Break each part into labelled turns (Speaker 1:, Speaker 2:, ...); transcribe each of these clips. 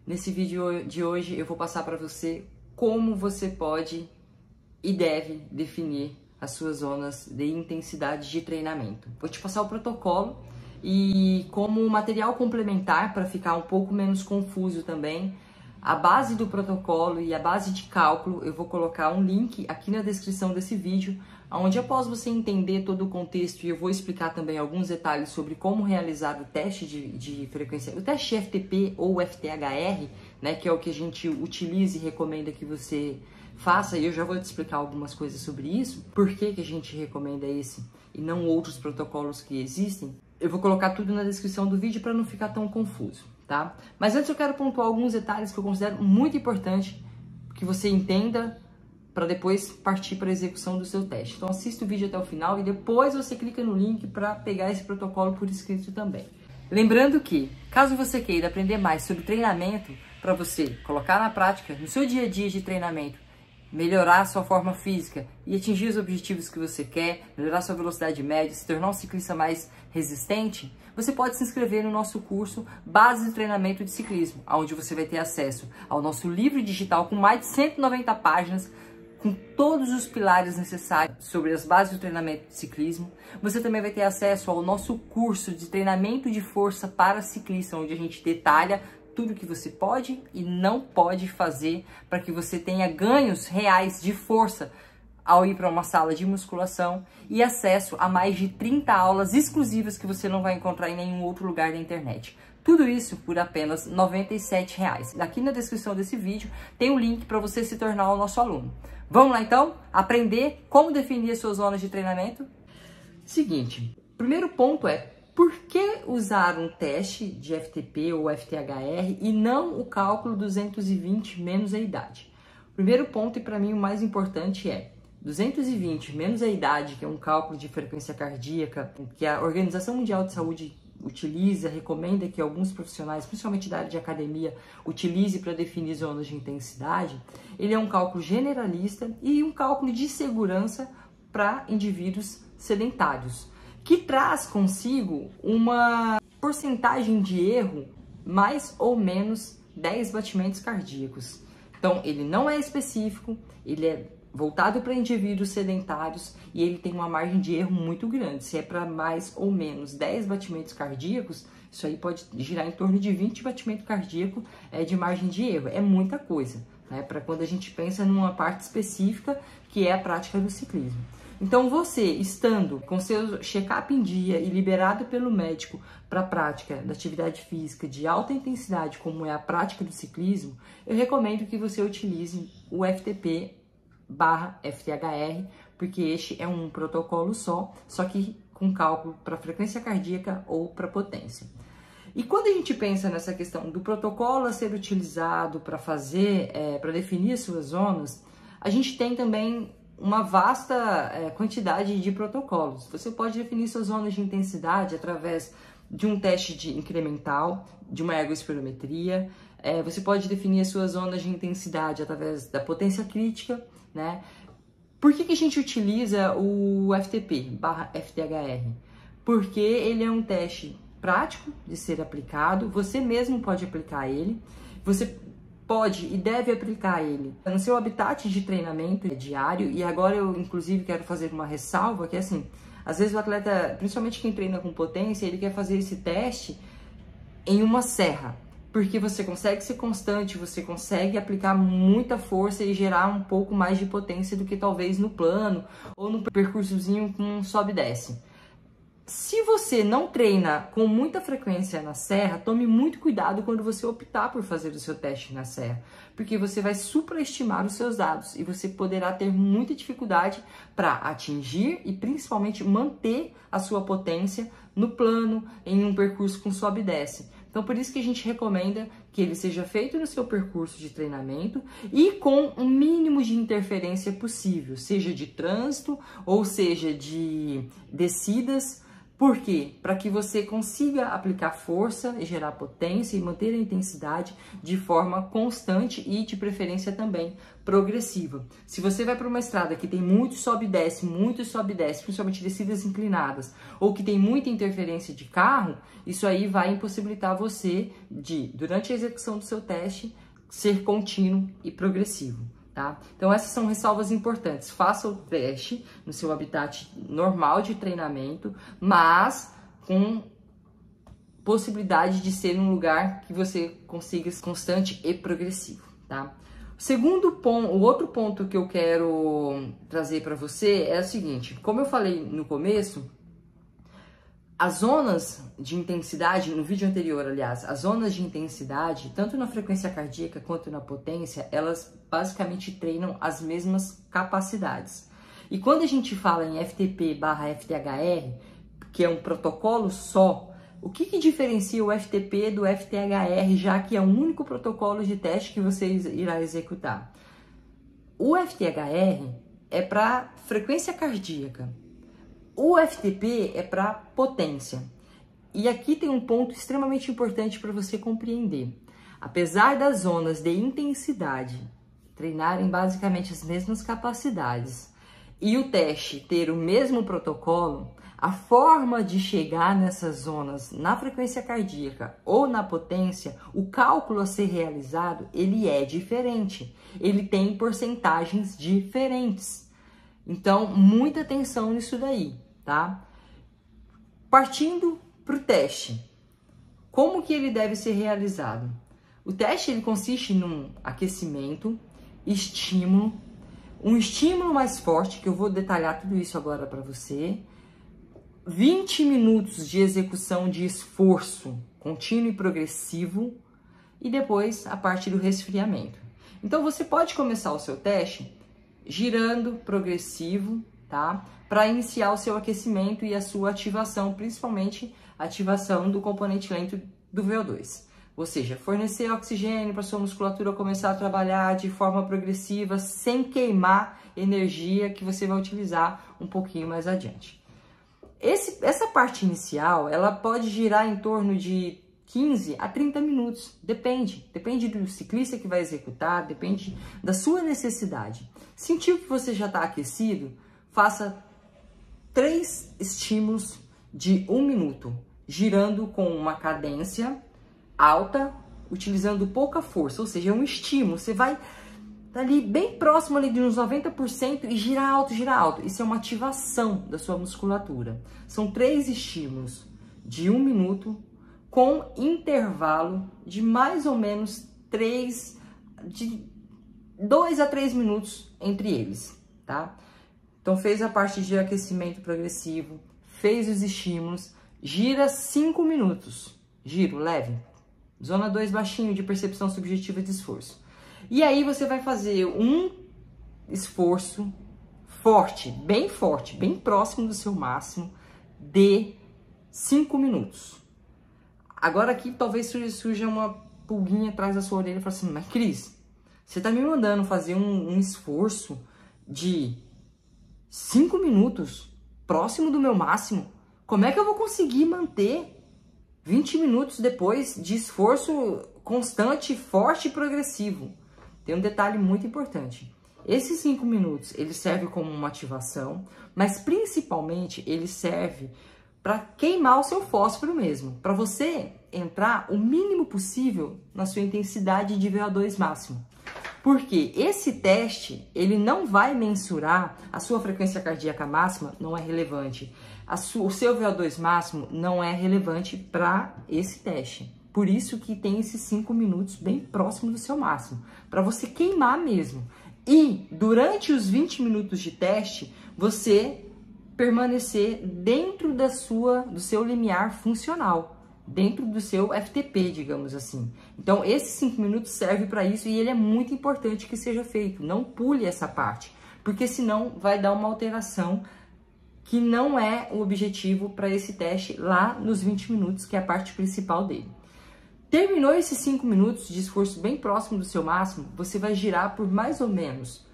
Speaker 1: Nesse vídeo de hoje eu vou passar para você como você pode e deve definir as suas zonas de intensidade de treinamento. Vou te passar o protocolo e como material complementar para ficar um pouco menos confuso também, a base do protocolo e a base de cálculo, eu vou colocar um link aqui na descrição desse vídeo, onde após você entender todo o contexto e eu vou explicar também alguns detalhes sobre como realizar o teste de frequência, o teste de FTP ou FTHR, né, que é o que a gente utiliza e recomenda que você faça, e eu já vou te explicar algumas coisas sobre isso, por que a gente recomenda esse e não outros protocolos que existem. Eu vou colocar tudo na descrição do vídeo para não ficar tão confuso, tá? Mas antes eu quero pontuar alguns detalhes que eu considero muito importante que você entenda para depois partir para a execução do seu teste. Então assista o vídeo até o final e depois você clica no link para pegar esse protocolo por escrito também. Lembrando que, caso você queira aprender mais sobre treinamento, para você colocar na prática, no seu dia a dia de treinamento, melhorar a sua forma física e atingir os objetivos que você quer, melhorar sua velocidade média, se tornar um ciclista mais resistente, você pode se inscrever no nosso curso Base de Treinamento de Ciclismo, onde você vai ter acesso ao nosso livro digital com mais de 190 páginas, com todos os pilares necessários sobre as bases do treinamento de ciclismo. Você também vai ter acesso ao nosso curso de treinamento de força para ciclista, onde a gente detalha tudo que você pode e não pode fazer para que você tenha ganhos reais de força ao ir para uma sala de musculação e acesso a mais de 30 aulas exclusivas que você não vai encontrar em nenhum outro lugar da internet. Tudo isso por apenas R$ 97,00. Aqui na descrição desse vídeo tem um link para você se tornar o nosso aluno. Vamos lá então aprender como definir as suas zonas de treinamento? Seguinte, o primeiro ponto é: por que usar um teste de FTP ou FTHR e não o cálculo 220 menos a idade? O primeiro ponto, e para mim o mais importante, é 220 menos a idade, que é um cálculo de frequência cardíaca, que a Organização Mundial de Saúde utiliza, recomenda que alguns profissionais, principalmente da área de academia, utilize para definir zonas de intensidade. Ele é um cálculo generalista e um cálculo de segurança para indivíduos sedentários, que traz consigo uma porcentagem de erro mais ou menos 10 batimentos cardíacos. Então, ele não é específico, ele é voltado para indivíduos sedentários e ele tem uma margem de erro muito grande. Se é para mais ou menos 10 batimentos cardíacos, isso aí pode girar em torno de 20 batimentos cardíacos de margem de erro. É muita coisa, né? Para quando a gente pensa numa parte específica que é a prática do ciclismo. Então você, estando com seu check-up em dia e liberado pelo médico para a prática da atividade física de alta intensidade, como é a prática do ciclismo, eu recomendo que você utilize o FTP/FTHR, porque este é um protocolo só que com cálculo para frequência cardíaca ou para potência. E quando a gente pensa nessa questão do protocolo a ser utilizado para fazer, para definir as suas zonas, a gente tem também uma vasta quantidade de protocolos. Você pode definir suas zonas de intensidade através de um teste incremental, de uma ergospirometria. Você pode definir as suas zonas de intensidade através da potência crítica, né? Por que a gente utiliza o FTP/FTHR? Porque ele é um teste prático de ser aplicado, você mesmo pode aplicar ele, você pode e deve aplicar ele no seu habitat de treinamento diário. E agora eu, inclusive, quero fazer uma ressalva, que é assim, às vezes o atleta, principalmente quem treina com potência, ele quer fazer esse teste em uma serra, porque você consegue ser constante, você consegue aplicar muita força e gerar um pouco mais de potência do que talvez no plano ou no percursozinho com sobe e desce. Se você não treina com muita frequência na serra, tome muito cuidado quando você optar por fazer o seu teste na serra, porque você vai superestimar os seus dados e você poderá ter muita dificuldade para atingir e principalmente manter a sua potência no plano, em um percurso com sobe e desce. Então, por isso que a gente recomenda que ele seja feito no seu percurso de treinamento e com o mínimo de interferência possível, seja de trânsito ou seja de descidas, Por quê? Para que você consiga aplicar força, gerar potência e manter a intensidade de forma constante e, de preferência, também progressiva. Se você vai para uma estrada que tem muito sobe e desce, principalmente descidas inclinadas, ou que tem muita interferência de carro, isso aí vai impossibilitar você de, durante a execução do seu teste, ser contínuo e progressivo. Tá? Então essas são ressalvas importantes. Faça o teste no seu habitat normal de treinamento, mas com possibilidade de ser num lugar que você consiga ser constante e progressivo. Tá? O outro ponto que eu quero trazer para você é o seguinte: como eu falei no começo, as zonas de intensidade, no vídeo anterior, aliás, as zonas de intensidade, tanto na frequência cardíaca quanto na potência, elas basicamente treinam as mesmas capacidades. E quando a gente fala em FTP/FTHR, que é um protocolo só, o que diferencia o FTP do FTHR, já que é um único protocolo de teste que você irá executar? O FTHR é para frequência cardíaca. O FTP é para potência. E aqui tem um ponto extremamente importante para você compreender. Apesar das zonas de intensidade treinarem basicamente as mesmas capacidades e o teste ter o mesmo protocolo, a forma de chegar nessas zonas na frequência cardíaca ou na potência, o cálculo a ser realizado, ele é diferente. Ele tem porcentagens diferentes. Então, muita atenção nisso daí. Tá? Partindo para o teste, como que ele deve ser realizado? O teste ele consiste num aquecimento, estímulo, um estímulo mais forte, que eu vou detalhar tudo isso agora para você, 20 minutos de execução de esforço contínuo e progressivo e depois a parte do resfriamento. Então você pode começar o seu teste girando progressivo, tá? Para iniciar o seu aquecimento e a sua ativação, principalmente a ativação do componente lento do VO2. Ou seja, fornecer oxigênio para sua musculatura começar a trabalhar de forma progressiva, sem queimar energia que você vai utilizar um pouquinho mais adiante. Essa parte inicial, ela pode girar em torno de 15 a 30 minutos, depende do ciclista que vai executar, depende da sua necessidade. Sentiu que você já está aquecido? Faça 3 estímulos de 1 minuto, girando com uma cadência alta, utilizando pouca força, ou seja, é um estímulo. Você vai ali bem próximo ali de uns 90% e girar alto, girar alto. Isso é uma ativação da sua musculatura. São 3 estímulos de 1 minuto com intervalo de mais ou menos 2 a 3 minutos entre eles, tá? Então, fez a parte de aquecimento progressivo, fez os estímulos, gira 5 minutos. Giro leve. Zona 2 baixinho de percepção subjetiva de esforço. E aí você vai fazer um esforço forte, bem próximo do seu máximo, de 5 minutos. Agora aqui talvez surja uma pulguinha atrás da sua orelha e fala assim: mas Cris, você tá me mandando fazer um esforço de 5 minutos próximo do meu máximo? Como é que eu vou conseguir manter 20 minutos depois de esforço constante, forte e progressivo? Tem um detalhe muito importante. Esses 5 minutos, ele serve como uma ativação, mas principalmente ele serve para queimar o seu fósforo mesmo, para você entrar o mínimo possível na sua intensidade de VO2 máximo. Porque esse teste, ele não vai mensurar a sua frequência cardíaca máxima, não é relevante. O seu VO2 máximo não é relevante para esse teste. Por isso que tem esses 5 minutos bem próximo do seu máximo, para você queimar mesmo. E durante os 20 minutos de teste, você permanecer dentro do seu limiar funcional, dentro do seu FTP, digamos assim. Então, esses 5 minutos servem para isso e ele é muito importante que seja feito. Não pule essa parte, porque senão vai dar uma alteração que não é o objetivo para esse teste lá nos 20 minutos, que é a parte principal dele. Terminou esses 5 minutos de esforço bem próximo do seu máximo, você vai girar por mais ou menos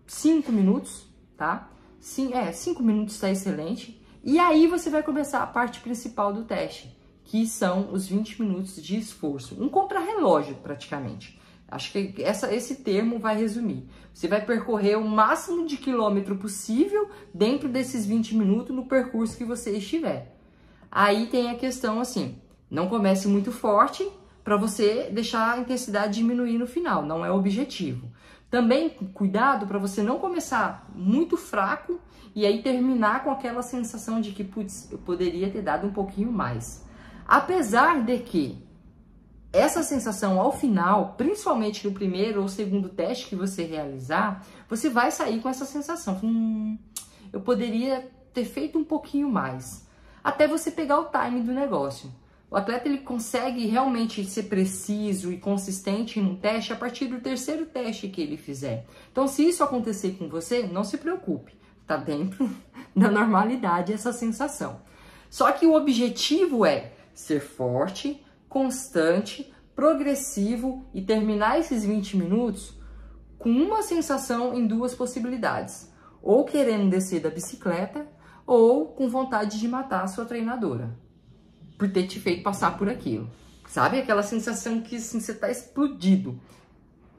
Speaker 1: 5 minutos, tá? 5 minutos está excelente. E aí você vai começar a parte principal do teste, que são os 20 minutos de esforço. Um contrarrelógio, praticamente. Acho que esse termo vai resumir. Você vai percorrer o máximo de quilômetro possível dentro desses 20 minutos no percurso que você estiver. Aí tem a questão assim, não comece muito forte para você deixar a intensidade diminuir no final, não é o objetivo. Também cuidado para você não começar muito fraco e aí terminar com aquela sensação de que, putz, eu poderia ter dado um pouquinho mais. Apesar de que essa sensação ao final, principalmente no primeiro ou segundo teste que você realizar, você vai sair com essa sensação, eu poderia ter feito um pouquinho mais, até você pegar o time do negócio. O atleta ele consegue realmente ser preciso e consistente no teste a partir do terceiro teste que ele fizer. Então, se isso acontecer com você, não se preocupe, tá dentro da normalidade essa sensação. Só que o objetivo é ser forte, constante, progressivo e terminar esses 20 minutos com uma sensação em duas possibilidades. Ou querendo descer da bicicleta ou com vontade de matar a sua treinadora por ter te feito passar por aquilo. Sabe? Aquela sensação que assim, você está explodido.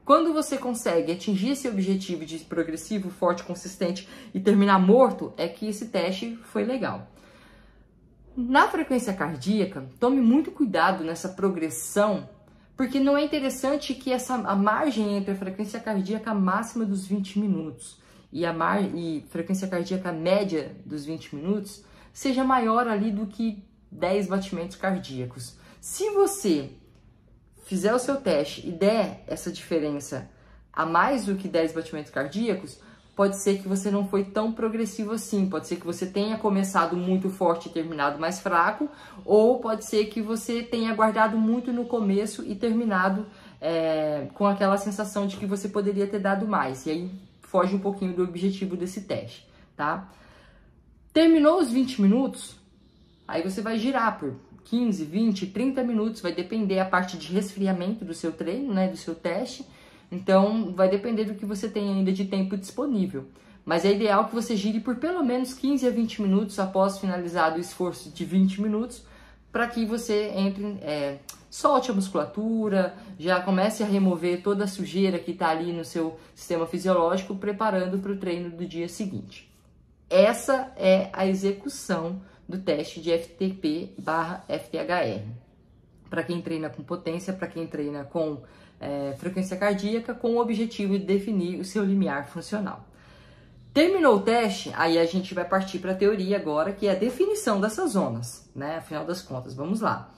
Speaker 1: Quando você consegue atingir esse objetivo de progressivo, forte, consistente e terminar morto, é que esse teste foi legal. Na frequência cardíaca, tome muito cuidado nessa progressão, porque não é interessante que a margem entre a frequência cardíaca máxima dos 20 minutos e a frequência cardíaca média dos 20 minutos seja maior ali do que 10 batimentos cardíacos. Se você fizer o seu teste e der essa diferença a mais do que 10 batimentos cardíacos, pode ser que você não foi tão progressivo assim, pode ser que você tenha começado muito forte e terminado mais fraco, ou pode ser que você tenha guardado muito no começo e terminado com aquela sensação de que você poderia ter dado mais, e aí foge um pouquinho do objetivo desse teste, tá? Terminou os 20 minutos, aí você vai girar por 15, 20, 30 minutos, vai depender a parte de resfriamento do seu treino, né, do seu teste. Então, vai depender do que você tem ainda de tempo disponível. Mas é ideal que você gire por pelo menos 15 a 20 minutos após finalizado o esforço de 20 minutos, para que você entre, solte a musculatura, já comece a remover toda a sujeira que está ali no seu sistema fisiológico, preparando para o treino do dia seguinte. Essa é a execução do teste de FTP/FTHR. Para quem treina com potência, para quem treina com frequência cardíaca, com o objetivo de definir o seu limiar funcional. Terminou o teste, aí a gente vai partir para a teoria agora, que é a definição dessas zonas, né? Afinal das contas, vamos lá.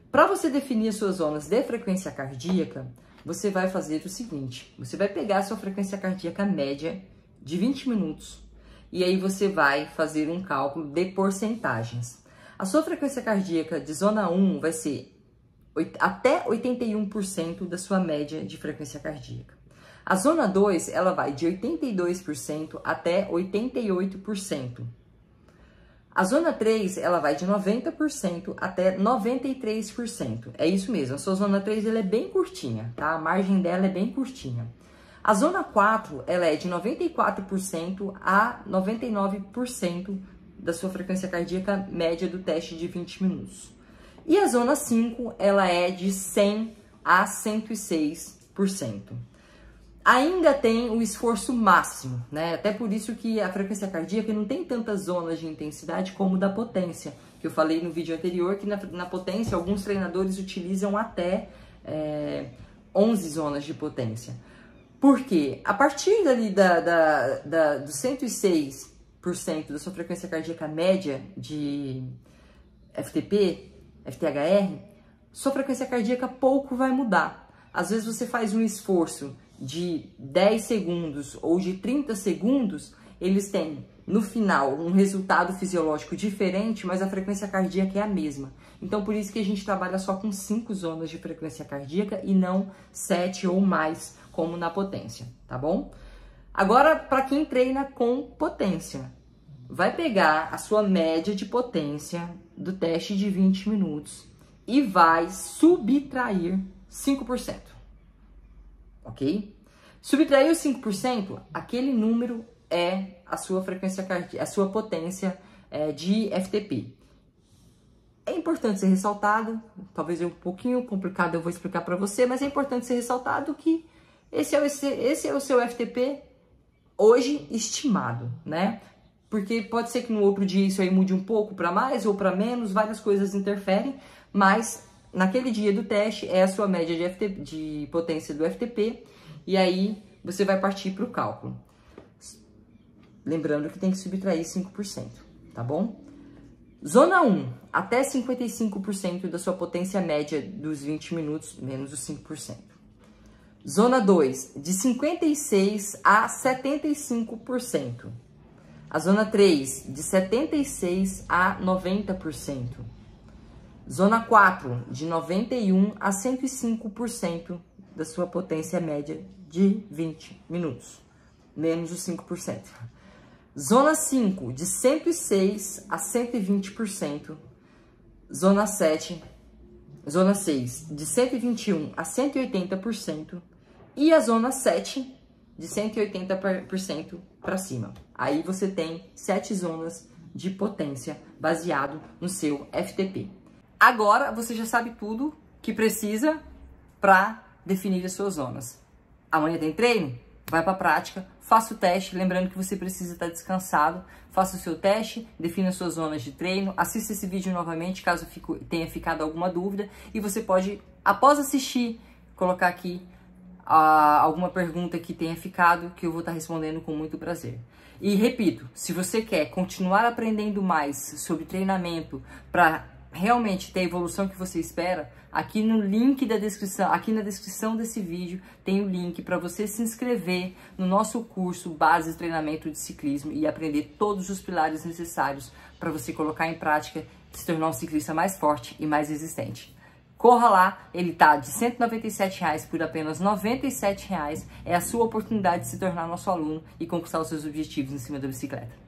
Speaker 1: Para você definir as suas zonas de frequência cardíaca, você vai fazer o seguinte: você vai pegar a sua frequência cardíaca média de 20 minutos e aí você vai fazer um cálculo de porcentagens. A sua frequência cardíaca de zona 1 vai ser até 81% da sua média de frequência cardíaca. A zona 2, ela vai de 82% até 88%. A zona 3, ela vai de 90% até 93%. É isso mesmo, a sua zona 3 ela é bem curtinha, tá? A margem dela é bem curtinha. A zona 4, ela é de 94% a 99% da sua frequência cardíaca média do teste de 20 minutos. E a zona 5, ela é de 100 a 106%. Ainda tem o esforço máximo, né? Até por isso que a frequência cardíaca não tem tantas zonas de intensidade como da potência, que eu falei no vídeo anterior, que na potência alguns treinadores utilizam até 11 zonas de potência. Porque a partir dali dos 106% da sua frequência cardíaca média de FTP, FTHR, sua frequência cardíaca pouco vai mudar. Às vezes você faz um esforço de 10 segundos ou de 30 segundos, eles têm no final um resultado fisiológico diferente, mas a frequência cardíaca é a mesma. Então por isso que a gente trabalha só com 5 zonas de frequência cardíaca e não 7 ou mais, como na potência, tá bom? Agora, para quem treina com potência, vai pegar a sua média de potência do teste de 20 minutos e vai subtrair 5%, ok? Subtrair os 5%, aquele número é a sua frequência cardíaca, a sua potência de FTP. É importante ser ressaltado, talvez é um pouquinho complicado, eu vou explicar para você, mas é importante ser ressaltado que esse é o seu FTP hoje estimado, né? Porque pode ser que no outro dia isso aí mude um pouco para mais ou para menos, várias coisas interferem, mas naquele dia do teste é a sua média de potência do FTP e aí você vai partir para o cálculo. Lembrando que tem que subtrair 5%, tá bom? Zona 1, até 55% da sua potência média dos 20 minutos, menos os 5%. Zona 2, de 56% a 75%. A zona 3, de 76% a 90%. Zona 4, de 91% a 105% da sua potência média de 20 minutos, menos os 5%. Zona 5, de 106% a 120%. Zona 6, de 121% a 180%. E a zona 7, de 180% para cima. Aí você tem 7 zonas de potência baseado no seu FTP. Agora você já sabe tudo que precisa para definir as suas zonas. Amanhã tem treino? Vai para a prática, faça o teste, lembrando que você precisa estar descansado, faça o seu teste, defina as suas zonas de treino, assista esse vídeo novamente caso tenha ficado alguma dúvida e você pode, após assistir, colocar aqui alguma pergunta que tenha ficado que eu vou estar respondendo com muito prazer. E repito, se você quer continuar aprendendo mais sobre treinamento para realmente ter a evolução que você espera, aqui no link da descrição, aqui na descrição desse vídeo tem o link para você se inscrever no nosso curso Base de Treinamento de Ciclismo e aprender todos os pilares necessários para você colocar em prática e se tornar um ciclista mais forte e mais resistente. Corra lá, ele tá de R$ 197 por apenas R$ 97. É a sua oportunidade de se tornar nosso aluno e conquistar os seus objetivos em cima da bicicleta.